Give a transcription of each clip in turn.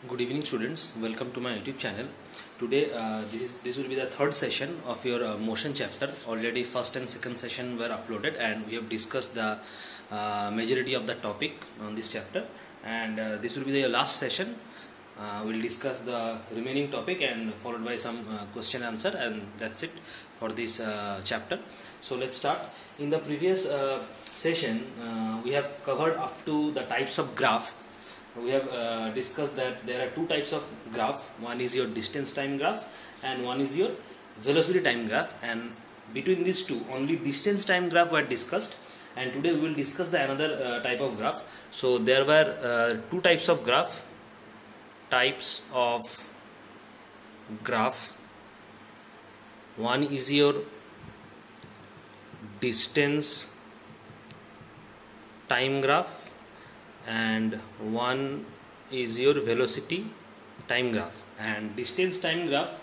Good evening, students. Welcome to my YouTube channel. Today, this will be the third session of your motion chapter. Already first and second session were uploaded, and we have discussed the majority of the topic on this chapter. And this will be the last session. We'll discuss the remaining topic and followed by some question answer, and that's it for this chapter. So let's start. In the previous session, we have covered up to the types of graph. We have discussed that there are two types of graph. One is your distance time graph and one is your velocity time graph, and between these two only distance time graph were discussed, and today we will discuss the another type of graph. So there were two types of graph. One is your distance time graph and one is your velocity time graph. And distance time graph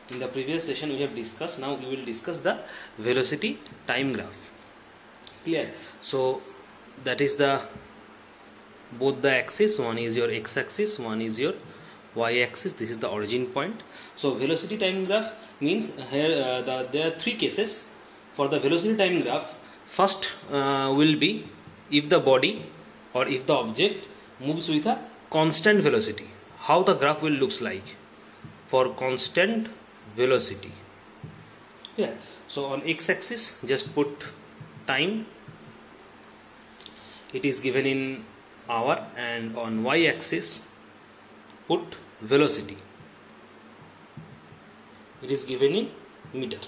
in the previous session we have discussed. Now we will discuss the velocity time graph. Clear? So that is the both the axis. One is your x-axis, one is your y-axis. This is the origin point. So velocity time graph means here there are three cases for the velocity time graph. First will be if the body or if the object moves with a constant velocity. How the graph will looks like for constant velocity. Yeah. So on x-axis just put time. It is given in hour, and on y-axis put velocity. It is given in meter.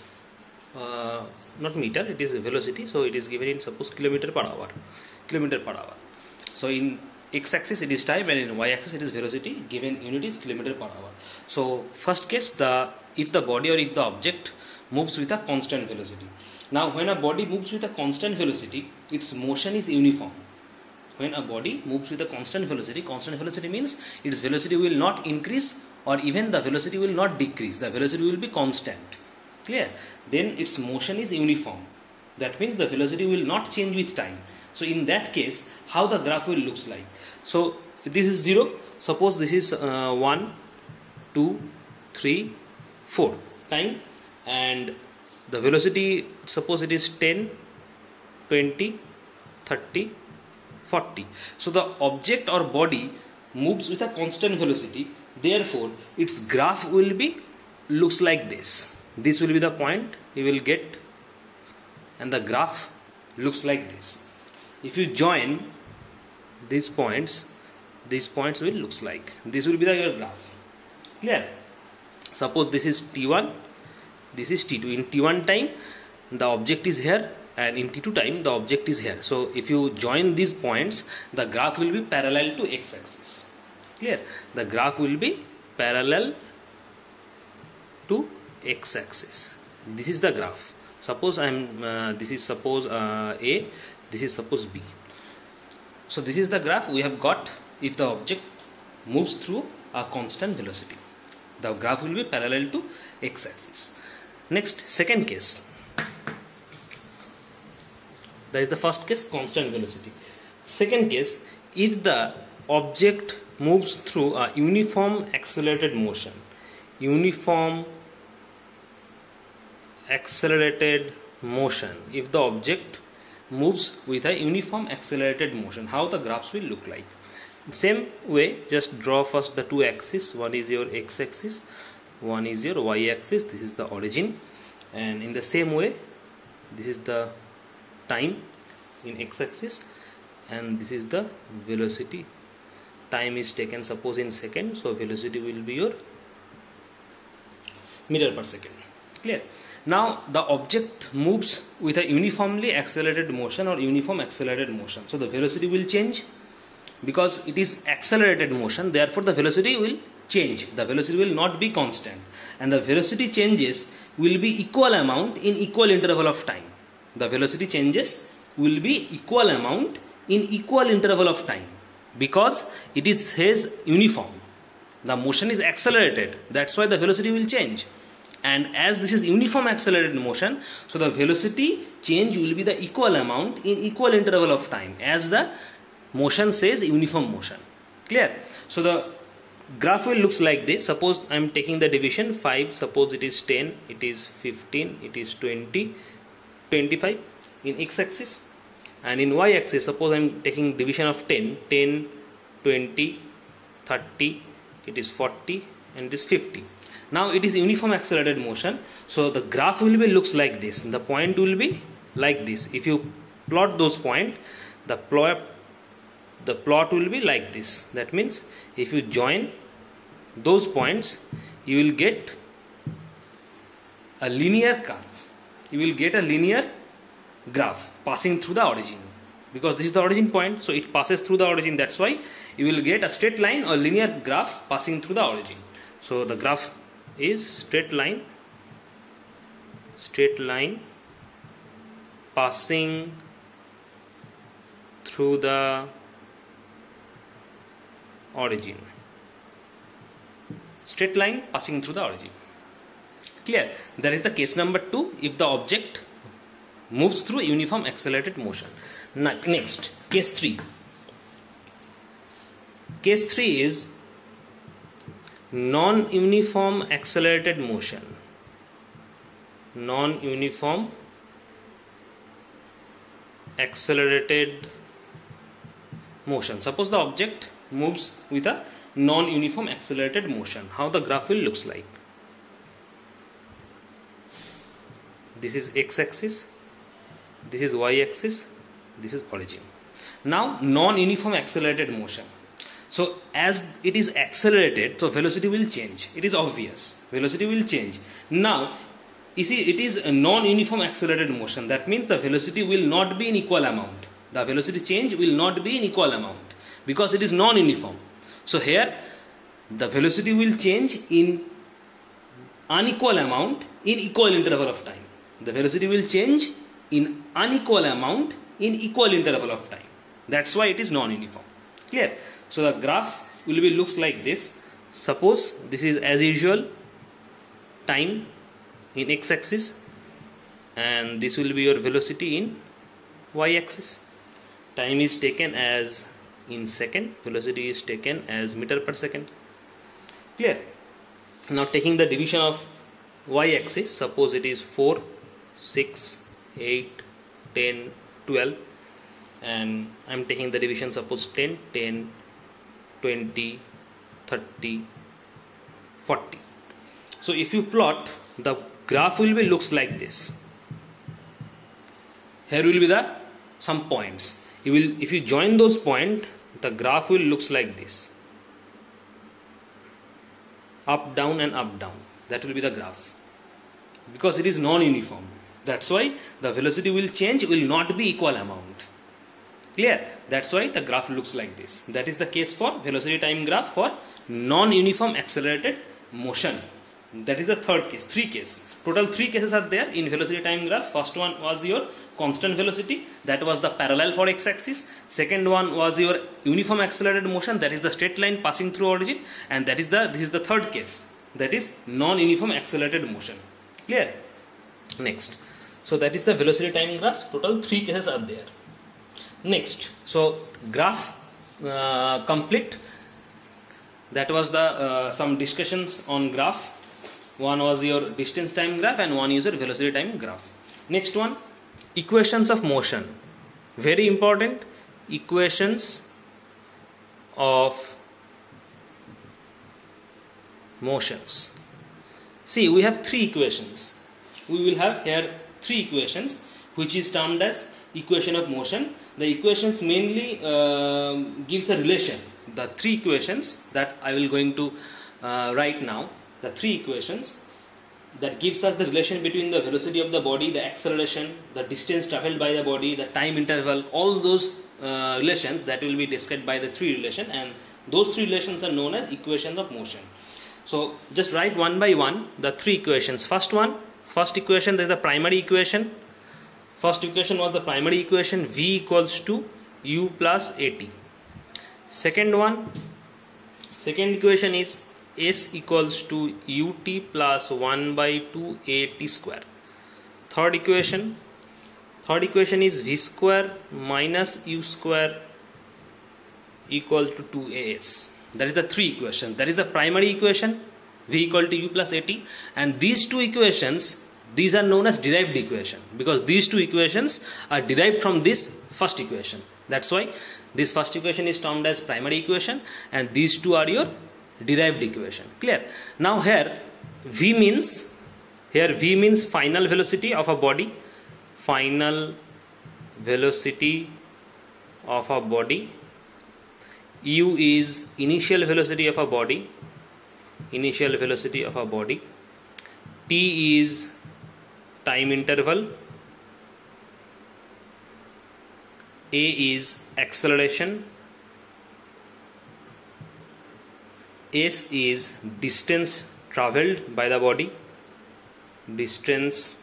Not meter, it is velocity. So it is given in suppose kilometer per hour. So in x-axis it is time and in y-axis it is velocity. Given unit is kilometer per hour. So first case, if the body or if the object moves with a constant velocity. Now when a body moves with a constant velocity, its motion is uniform. When a body moves with a constant velocity means its velocity will not increase or even the velocity will not decrease. The velocity will be constant. Clear? Then its motion is uniform. That means the velocity will not change with time. So in that case, how the graph will looks like? So this is 0. Suppose this is 1, 2, 3, 4 time, and the velocity, suppose it is 10, 20, 30, 40. So the object or body moves with a constant velocity. Therefore, its graph will be looks like this. This will be the point you will get, and the graph looks like this. If you join these points will looks like this will be your graph. Clear? Suppose this is T1, this is T2. In T1 time the object is here, and in T2 time the object is here. So if you join these points, the graph will be parallel to x-axis. Clear? The graph will be parallel to x-axis. This is the graph. Suppose this is suppose A, this is suppose B. So this is the graph we have got if the object moves through a constant velocity. The graph will be parallel to x-axis. Next, second case. That is the first case, constant velocity. Second case, if the object moves through a uniform accelerated motion. Uniform accelerated motion. If the object moves with a uniform accelerated motion, how the graphs will look like? Same way, just draw first the two axes. One is your x-axis, one is your y-axis. This is the origin, and in the same way this is the time in x-axis, and this is the velocity. Time is taken suppose in second, so velocity will be your meter per second. Clear? Now the object moves with a uniformly accelerated motion or uniform accelerated motion. So the velocity will change because it is accelerated motion. Therefore the velocity will change. The velocity will not be constant, and the velocity changes will be equal amount in equal interval of time. The velocity changes will be equal amount in equal interval of time because it is says uniform. The motion is accelerated. That's why the velocity will change. And as this is uniform accelerated motion, so the velocity change will be the equal amount in equal interval of time as the motion says uniform motion. Clear? So the graph will looks like this. Suppose I am taking the division 5, suppose it is 10, it is 15, it is 20, 25 in x-axis, and in y-axis suppose I am taking division of 10, 10, 20, 30, it is 40, and it is 50. Now it is uniform accelerated motion, so the graph will be looks like this. The point will be like this. If you plot those points, the plot will be like this. That means if you join those points, you will get a linear curve. You will get a linear graph passing through the origin, because this is the origin point, so it passes through the origin. That's why you will get a straight line or linear graph passing through the origin. So the graph is straight line passing through the origin. Straight line passing through the origin. Clear? That is the case number 2, if the object moves through uniform accelerated motion. Next, case 3. Case 3 is non-uniform accelerated motion. Non-uniform accelerated motion. Suppose the object moves with a non-uniform accelerated motion. How the graph will looks like? This is x-axis, this is y-axis, this is origin. Now non-uniform accelerated motion. So as it is accelerated, so velocity will change. It is obvious. Velocity will change. Now you see, it is a non-uniform accelerated motion. That means the velocity will not be in equal amount. The velocity change will not be in equal amount because it is non-uniform. So here the velocity will change in unequal amount in equal interval of time. The velocity will change in unequal amount in equal interval of time. That's why it is non-uniform. Clear? So the graph will be looks like this. Suppose this is as usual time in x-axis, and this will be your velocity in y-axis. Time is taken as in second, velocity is taken as meter per second. Clear? Now taking the division of y-axis, suppose it is 4, 6, 8, 10, 12, and I am taking the division suppose 10, 10, 20, 30, 40. So if you plot, the graph will be looks like this. Here will be the some points. If you join those points, the graph will looks like this. Up, down and up, down. That will be the graph. Because it is non-uniform. That's why the velocity will change, will not be equal amount. Clear? That's why the graph looks like this. That is the case for velocity time graph for non-uniform accelerated motion. That is the third case. 3 cases. Total 3 cases are there in velocity time graph. First one was your constant velocity. That was the parallel for x-axis. Second one was your uniform accelerated motion. That is the straight line passing through origin. And this is the third case. That is non-uniform accelerated motion. Clear? Next. So that is the velocity time graph. Total 3 cases are there. Next. So graph complete. That was the some discussions on graph. One was your distance time graph and one is your velocity time graph. Next one, equations of motion. Very important, equations of motions. See, we have 3 equations. We will have here 3 equations, which is termed as equation of motion. The equations mainly gives a relation. The 3 equations that I will going to write now. The 3 equations that gives us the relation between the velocity of the body, the acceleration, the distance travelled by the body, the time interval, all those relations that will be described by the 3 relation, and those 3 relations are known as equations of motion. So just write one by one the 3 equations. First equation, there is the primary equation. First equation was the primary equation, V equals to U plus AT. Second equation is S equals to ut plus 1 by 2 at square. Third equation is V square minus U square equal to 2as. That is the three equations. That is the primary equation, v equal to u plus at, and these two equations, these are known as derived equation, because these two equations are derived from this first equation. That's why this first equation is termed as primary equation and these two are your derived equation. Clear? Now here v means final velocity of a body, final velocity of a body. U is initial velocity of a body, initial velocity of a body. T is time interval. A is acceleration. S is distance traveled by the body, distance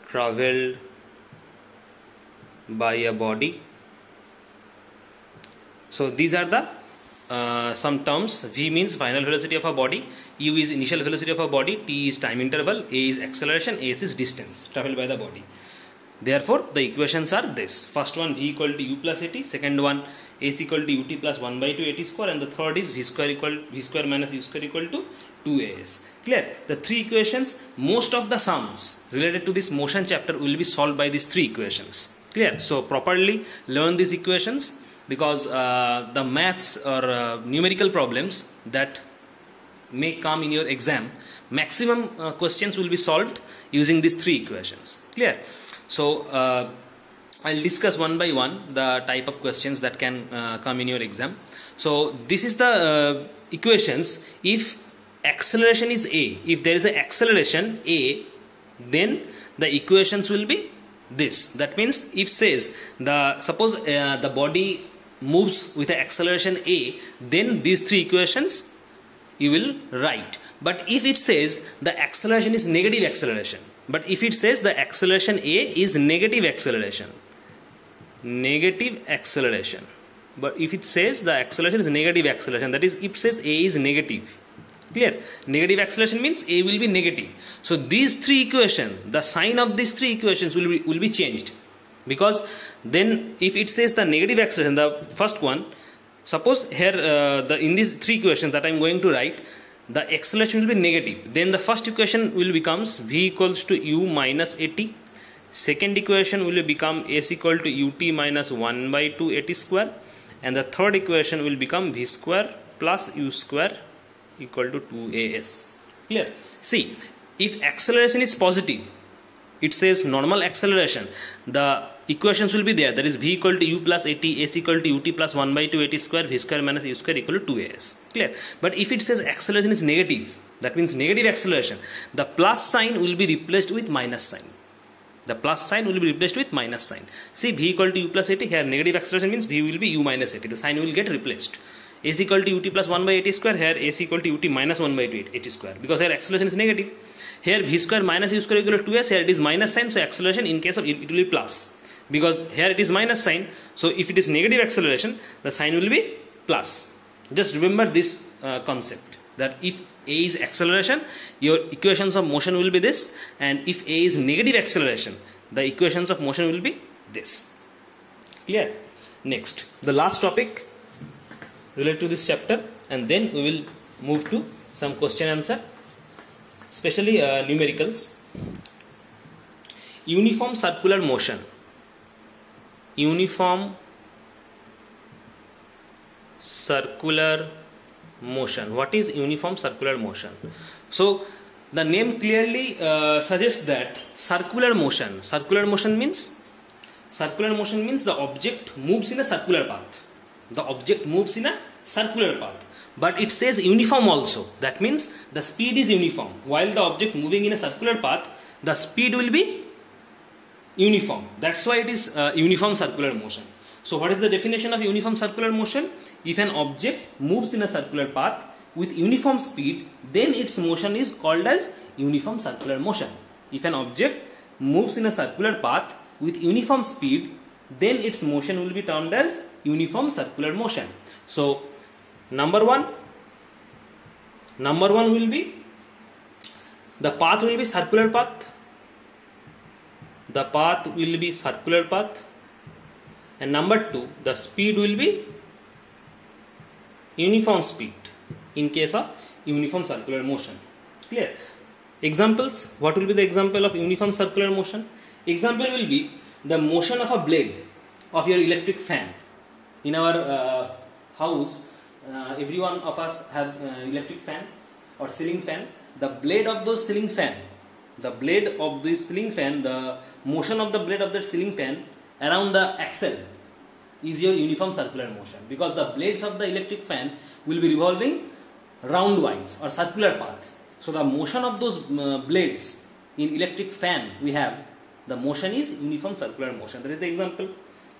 traveled by a body. So these are the some terms. V means final velocity of a body, U is initial velocity of a body, T is time interval, A is acceleration, S is distance traveled by the body. Therefore the equations are this: first one v equal to u plus at, second one s equal to ut plus 1 by 2 at square, and the third is v square minus u square equal to 2as. Clear? The three equations, most of the sums related to this motion chapter will be solved by these three equations. Clear? So properly learn these equations, because the maths or numerical problems that may come in your exam, maximum questions will be solved using these three equations. Clear? So I'll discuss one by one the type of questions that can come in your exam. So this is the equations. If acceleration is a, if there is an acceleration a, then the equations will be this. That means if says suppose the body moves with an acceleration a, then these three equations you will write. But if it says the acceleration is negative acceleration, but if it says the acceleration a is negative acceleration, but if it says the acceleration is negative acceleration, that is, if it says a is negative. Clear? Negative acceleration means a will be negative. So these three equations, the sign of these three equations will be changed, because then if it says the negative acceleration, the first one, suppose here in these three equations that I am going to write, the acceleration will be negative, then the first equation will becomes v equals to u minus at. Second equation will become s equal to ut minus 1 by 2 at square, and the third equation will become v square plus u square equal to 2as. Clear? See, if acceleration is positive, it says normal acceleration, the equations will be there, that is v equal to u plus at, s equal to ut plus 1 by 2 at square, v square minus u square equal to 2as. Clear? But if it says acceleration is negative, that means negative acceleration, the plus sign will be replaced with minus sign. The plus sign will be replaced with minus sign. See, v equal to u plus at, here negative acceleration means v will be u minus at, the sign will get replaced. S equal to ut plus 1 by 8 square, here s equal to ut minus 1 by 2 8 square, because here acceleration is negative. Here v square minus u square equal to 2s, here it is minus sign, so acceleration in case of it will be plus, because here it is minus sign. So if it is negative acceleration, the sign will be plus. Just remember this concept, that if a is acceleration, your equations of motion will be this, and if a is negative acceleration, the equations of motion will be this. Clear? Next, the last topic related to this chapter, and then we will move to some question answer, especially numericals. Uniform circular motion. Uniform circular motion. What is uniform circular motion? So the name clearly suggests that circular motion. Circular motion means the object moves in a circular path. The object moves in a circular path, but it says uniform also. That means the speed is uniform. While the object moving in a circular path, the speed will be uniform. That's why it is uniform circular motion. So what is the definition of uniform circular motion? If an object moves in a circular path with uniform speed, then its motion is called as uniform circular motion. If an object moves in a circular path with uniform speed, then its motion will be termed as uniform circular motion. So number one will be, the path will be circular path. The path will be circular path. And number two, the speed will be uniform speed in case of uniform circular motion. Clear? Examples. What will be the example of uniform circular motion? Example will be the motion of a blade of your electric fan. In our house, every one of us have electric fan or ceiling fan. The blade of those ceiling fan, the motion of the blade of that ceiling fan around the axle is your uniform circular motion, because the blades of the electric fan will be revolving roundwise or circular path. So the motion of those blades in electric fan, we have the motion is uniform circular motion. That is the example.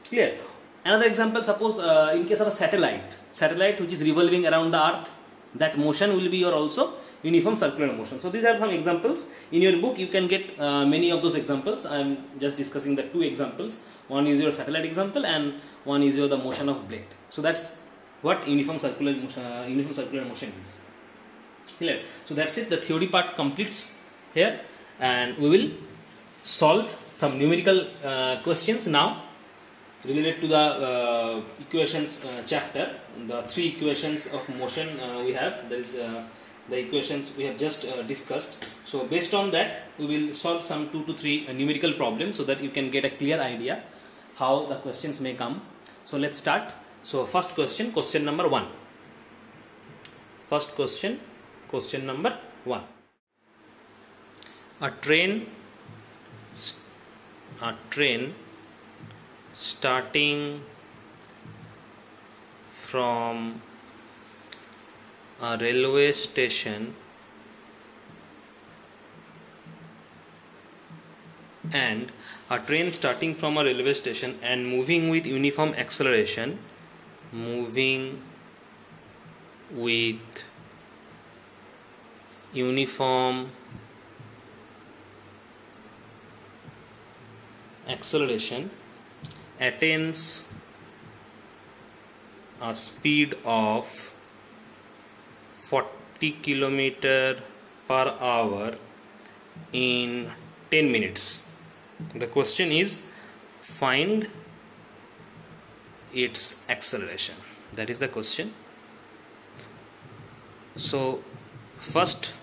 Clear? Another example, suppose in case of a satellite which is revolving around the earth, that motion will be your also uniform circular motion. So these are some examples. In your book you can get many of those examples. I am just discussing the two examples. One is your satellite example and one is your the motion of blade. So that's what uniform circular motion is. Clear? So that's it. The theory part completes here, and we will solve some numerical questions now related to the equations chapter. The three equations of motion we have. There is the equations we have just discussed. So based on that, we will solve some 2 to 3 numerical problems so that you can get a clear idea how the questions may come. So let's start. So first question, question number 1. First question, question number 1. A train starting from a railway station and moving with uniform acceleration attains a speed of 40 km per hour in 10 minutes. The question is, find its acceleration. That is the question. So first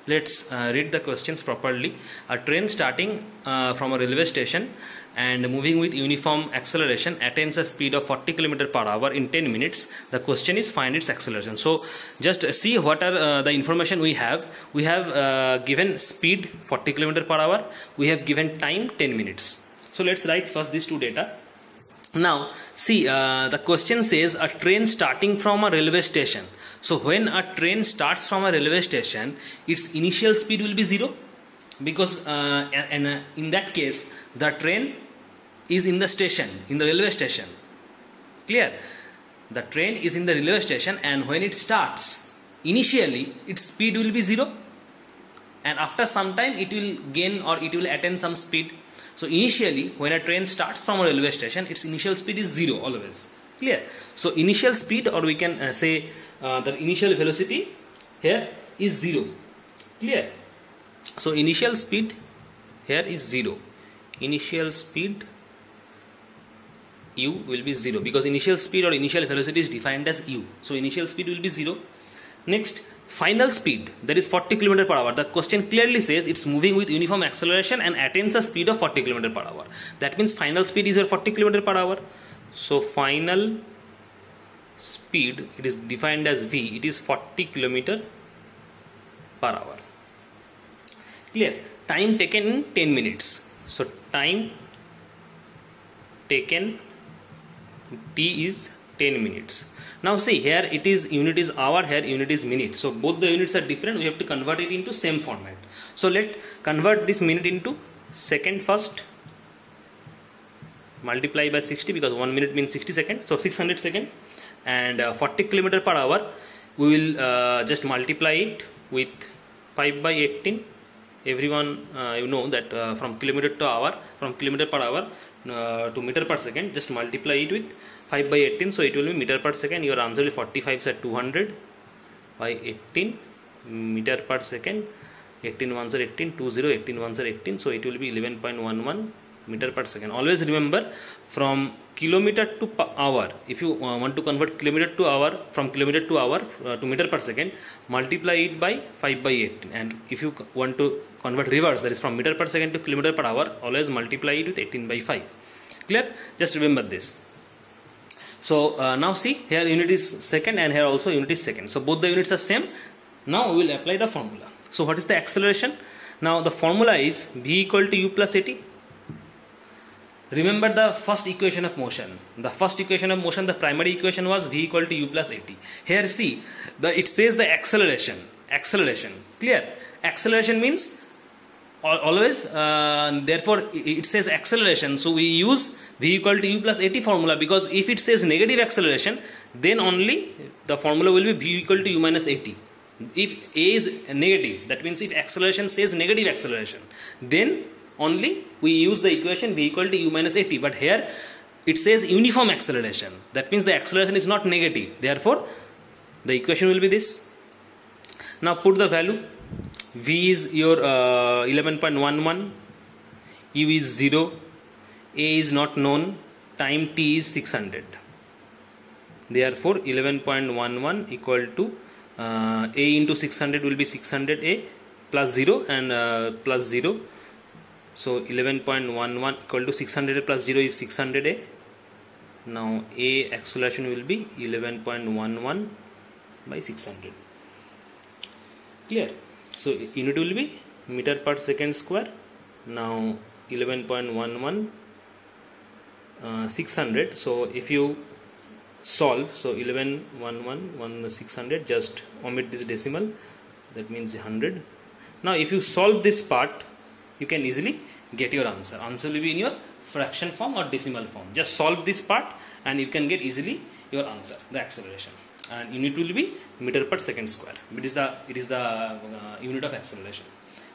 let's read the questions properly. A train starting from a railway station and moving with uniform acceleration attains a speed of 40 km per hour in 10 minutes. The question is, find its acceleration. So just see what are the information we have. We have given speed 40 km per hour. We have given time 10 minutes. So let's write first these two data. Now see, the question says a train starting from a railway station. So when a train starts from a railway station, its initial speed will be 0, because in that case the train is in the station, in the railway station. Clear? The train is in the railway station, and when it starts, initially its speed will be 0, and after some time it will gain or it will attain some speed. So initially when a train starts from a railway station, its initial speed is 0 always. Clear? So initial speed, or we can say the initial velocity here is 0. Clear? So initial speed here is 0. Initial speed u will be 0, because initial speed or initial velocity is defined as u. So initial speed will be 0. Next, final speed, that is 40 km per hour. The question clearly says it's moving with uniform acceleration and attains a speed of 40 km per hour. That means final speed is your 40 km per hour. So final speed, it is defined as v, it is 40 km per hour. Clear? Time taken in 10 minutes. So time taken, t is 10 minutes. Now see, here it is unit is hour, here unit is minute. So both the units are different. We have to convert it into same format. So let's convert this minute into second first. Multiply by 60, because 1 minute means 60 seconds. So 600 seconds. And 40 km per hour, we will just multiply it with 5 by 18. Everyone you know that from kilometer to hour, from kilometer per hour to meter per second, just multiply it with 5 by 18. So it will be meter per second. Your answer will 45 is at 200 by 18 meter per second. 18 ones are 18, 20, 18 ones are 18. So it will be 11.11 meter per second. Always remember, from kilometer to hour, if you want to convert kilometer to hour, from kilometer to hour to meter per second, multiply it by 5 by 18. And if you want to convert reverse, that is from meter per second to kilometer per hour, always multiply it with 18 by 5. Clear? Just remember this. So now see, here unit is second and here also unit is second. So both the units are same. Now we will apply the formula. So what is the acceleration? Now the formula is v equal to u plus at. Remember the first equation of motion. The first equation of motion, the primary equation was v equal to u plus at. Here see, it says the acceleration. Acceleration. Clear? Acceleration means always, therefore it says acceleration. So we use v equal to u plus at formula, because if it says negative acceleration, then only the formula will be v equal to u minus at. If a is negative, that means if acceleration says negative acceleration, then only we use the equation v equal to u minus at. But here it says uniform acceleration, that means the acceleration is not negative, therefore the equation will be this. Now put the value. V is your 11.11, u is 0, a is not known, time t is 600. Therefore 11.11 equal to a into 600 will be 600a plus 0 and plus 0. So 11.11 equal to 600 plus 0 is 600a. Now a acceleration will be 11.11 by 600. Clear? So unit will be meter per second square. Now 11.11 600. So if you solve, so 11.11 600, just omit this decimal, that means 100. Now if you solve this part, you can easily get your answer. Answer will be in your fraction form or decimal form. Just solve this part and you can get easily your answer, the acceleration. And unit will be meter per second square. It is the unit of acceleration.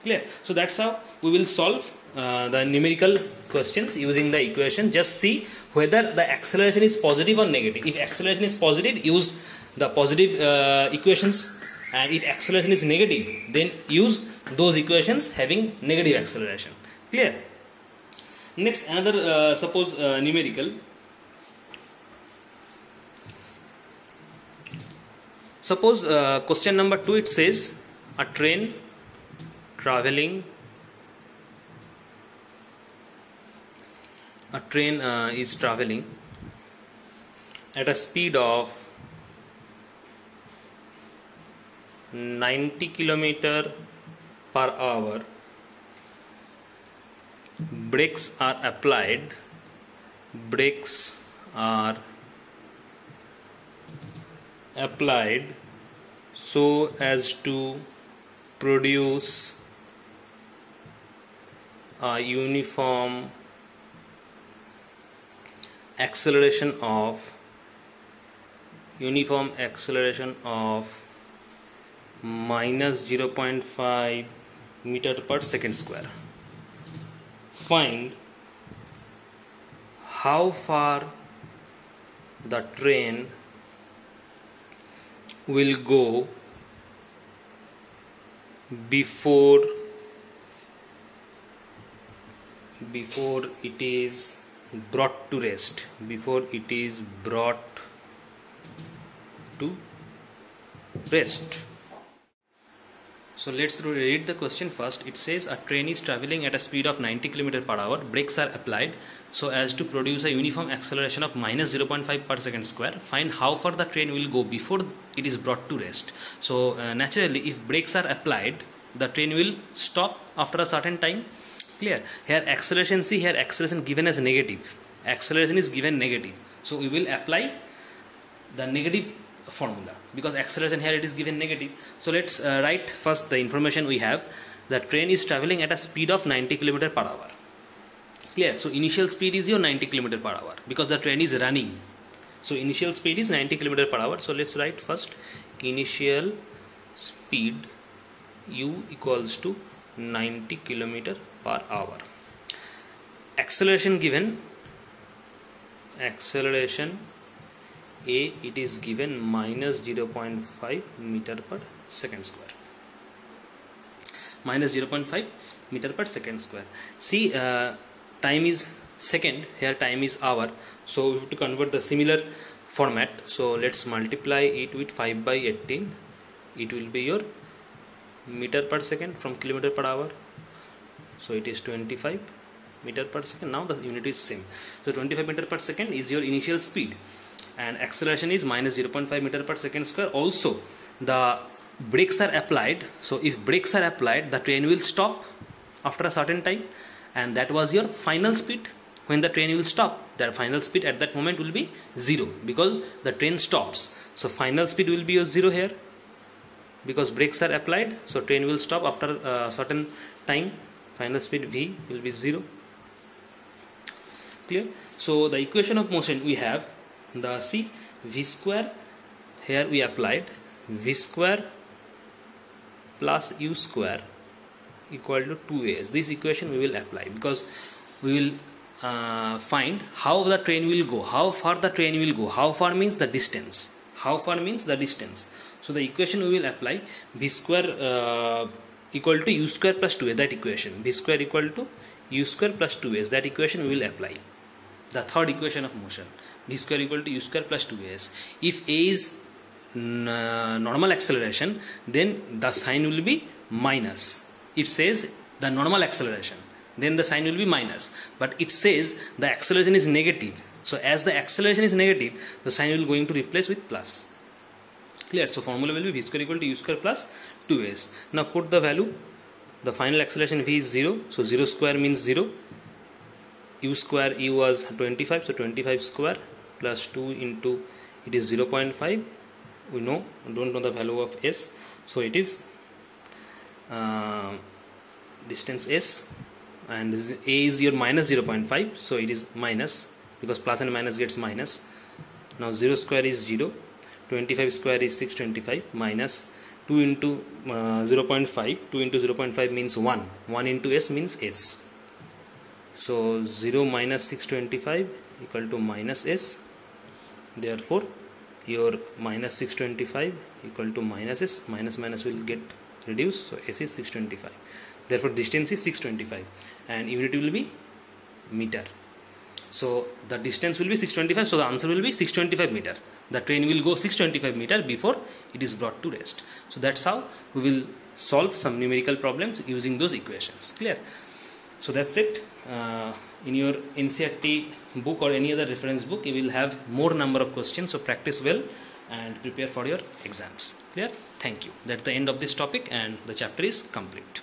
Clear? So that's how we will solve the numerical questions using the equation. Just see whether the acceleration is positive or negative. If acceleration is positive, use the positive equations, and if acceleration is negative, then use those equations having negative acceleration. Clear? Next, another suppose numerical. Suppose question number 2, it says a train traveling, is traveling at a speed of 90 km per hour. Brakes are applied. So as to produce a uniform acceleration of minus 0.5 meter per second square. Find how far the train will go before it is brought to rest. So let's read the question first. It says a train is traveling at a speed of 90 km per hour. Brakes are applied so as to produce a uniform acceleration of minus 0.5 per second square. Find how far the train will go before it is brought to rest. So naturally, if brakes are applied, the train will stop after a certain time. Clear? Here acceleration, see here acceleration given as negative. Acceleration is given negative. So we will apply the negative formula, because acceleration here it is given negative. So let's write first the information we have. The train is traveling at a speed of 90 km per hour. Clear? So initial speed is your 90 km per hour because the train is running. So initial speed is 90 km per hour. So let's write first initial speed u equals to 90 km per hour. Acceleration given, acceleration A, it is given minus 0.5 meter per second square. Minus 0.5 meter per second square. See, time is second, here time is hour, so we have to convert the similar format. So let's multiply it with 5 by 18. It will be your meter per second from kilometer per hour, so it is 25 meter per second. Now the unit is same, so 25 meter per second is your initial speed, and acceleration is minus 0.5 meter per second square. Also the brakes are applied, so if brakes are applied, the train will stop after a certain time, and that was your final speed. When the train will stop, the final speed at that moment will be 0 because the train stops. So final speed will be your 0 here because brakes are applied, so train will stop after a certain time. Final speed V will be 0. Clear? So the equation of motion we have the C V square, here we applied V square plus U square equal to 2as. This equation we will apply because we will find how the train will go, how far the train will go. How far means the distance. How far means the distance. So the equation we will apply V square equal to U square plus 2a. That equation V square equal to U square plus 2as. That equation we will apply. The third equation of motion, V square equal to U square plus 2as. If a is normal acceleration, then the sign will be minus. It says the normal acceleration, then the sign will be minus, but it says the acceleration is negative. So as the acceleration is negative, the sign will going to replace with plus. Clear? So formula will be V square equal to U square plus 2as. Now put the value. The final acceleration V is 0, so 0 square means 0. U square, U was 25, so 25 square plus 2 into, it is 0.5. We know, don't know the value of S, so it is distance S, and A is your minus 0.5, so it is minus because plus and minus gets minus. Now 0 square is 0, 25 square is 625, minus 2 into 0.5, 2 into 0.5 means 1, 1 into S means S. So 0 minus 625 equal to minus S. Therefore your minus 625 equal to minus S, minus minus will get reduced, so S is 625. Therefore distance is 625 and unit will be meter. So the distance will be 625, so the answer will be 625 meter. The train will go 625 meter before it is brought to rest. So that's how we will solve some numerical problems using those equations. Clear? So that's it. In your NCERT book or any other reference book, you will have more number of questions, so practice well and prepare for your exams. Clear? Thank you. That's the end of this topic and the chapter is complete.